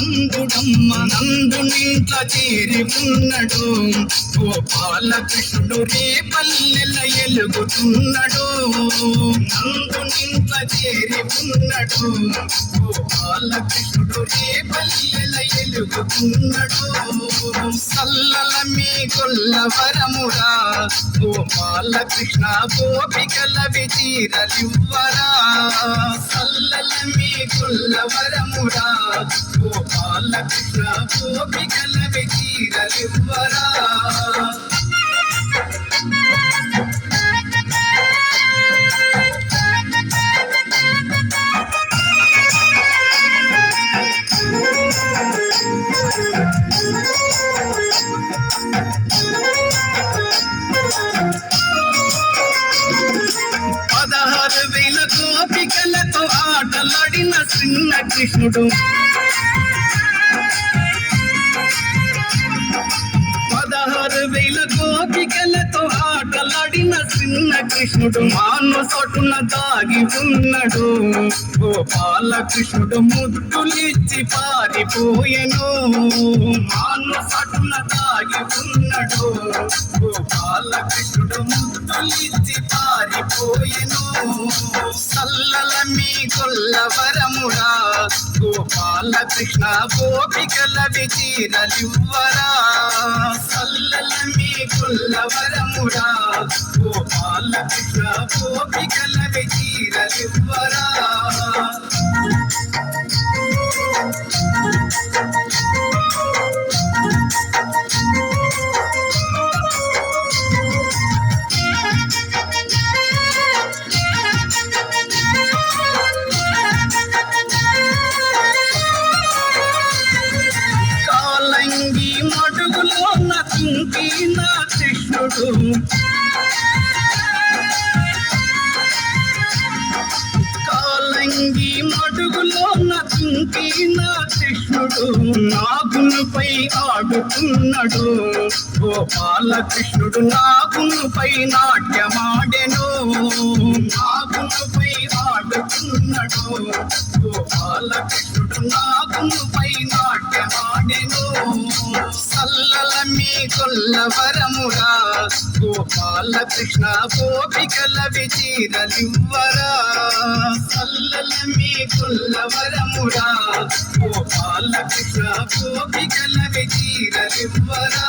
నందుడమ్మ నందునింట్ల చేరి ఉన్నడు గోపాలకృష్ణుడు రేపల్లెల ఎలుగుతున్నాడు నందునింట్ల చేరి ఉన్నడు గోపాలకృష్ణుడు రేపల్లెల ఎలుగుతున్నాడు సల్లల మీ కొల్లవరమురా గోపాలకృష్ణ గోపికల విచీరలివ్వరా సల్లల మీ కొల్లవరమురా గోపాలకృష్ణ గోపికల విచీరలివ్వరా గోపికలతో ఆటలాడిన చిన్న కృష్ణుడు 16,000 గోపికలతో ఆటలాడిన చిన్న కృష్ణుడు మానసోటున దాగి ఉన్నాడు గోపాలకృష్ణుడు ముద్దులిచ్చి పారిపోయెను మానసోటున దాగి ఉన్నాడు గోపాలకృష్ణుడు ముద్దులిచ్చి పారిపోయెను సల్లల మీ కొల్లవరమురా గోపాలకృష్ణ గోపికల విచీరలివ్వరా సల్లల మీ కొల్లవరమురా గోపాలకృష్ణ గోపికల విచీరలివ్వరా నా కృష్ణుడు కాలంగి మడుగులో నకుంకి నా కృష్ణుడు నాగునుపై ఆడుతున్నాడు గోపాలకృష్ణుడు నాగునుపై నాట్యమాడెను నాగునుపై ఆడుతున్నాడు గోపాలకృష్ణుడు నాగునుపై నాట్యమాడెను సల్లల మీ కొల్లవరమురా గోపాలకృష్ణ గోపికల విచీరలివ్వరా సల్లల మీ కొల్లవరమురా గోపాలకృష్ణ గోపికల విచీరలివ్వరా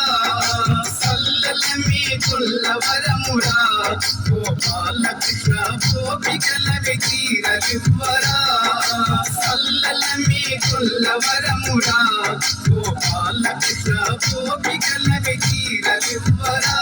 సల్లల మీ కొల్లవరమురా గోపాలకృష్ణ గోపికల విచీరలివ్వరా సల్లల మీ కొల్లవరమురా గోపాలకృష్ణ గోపికల విచీరలివ్వరా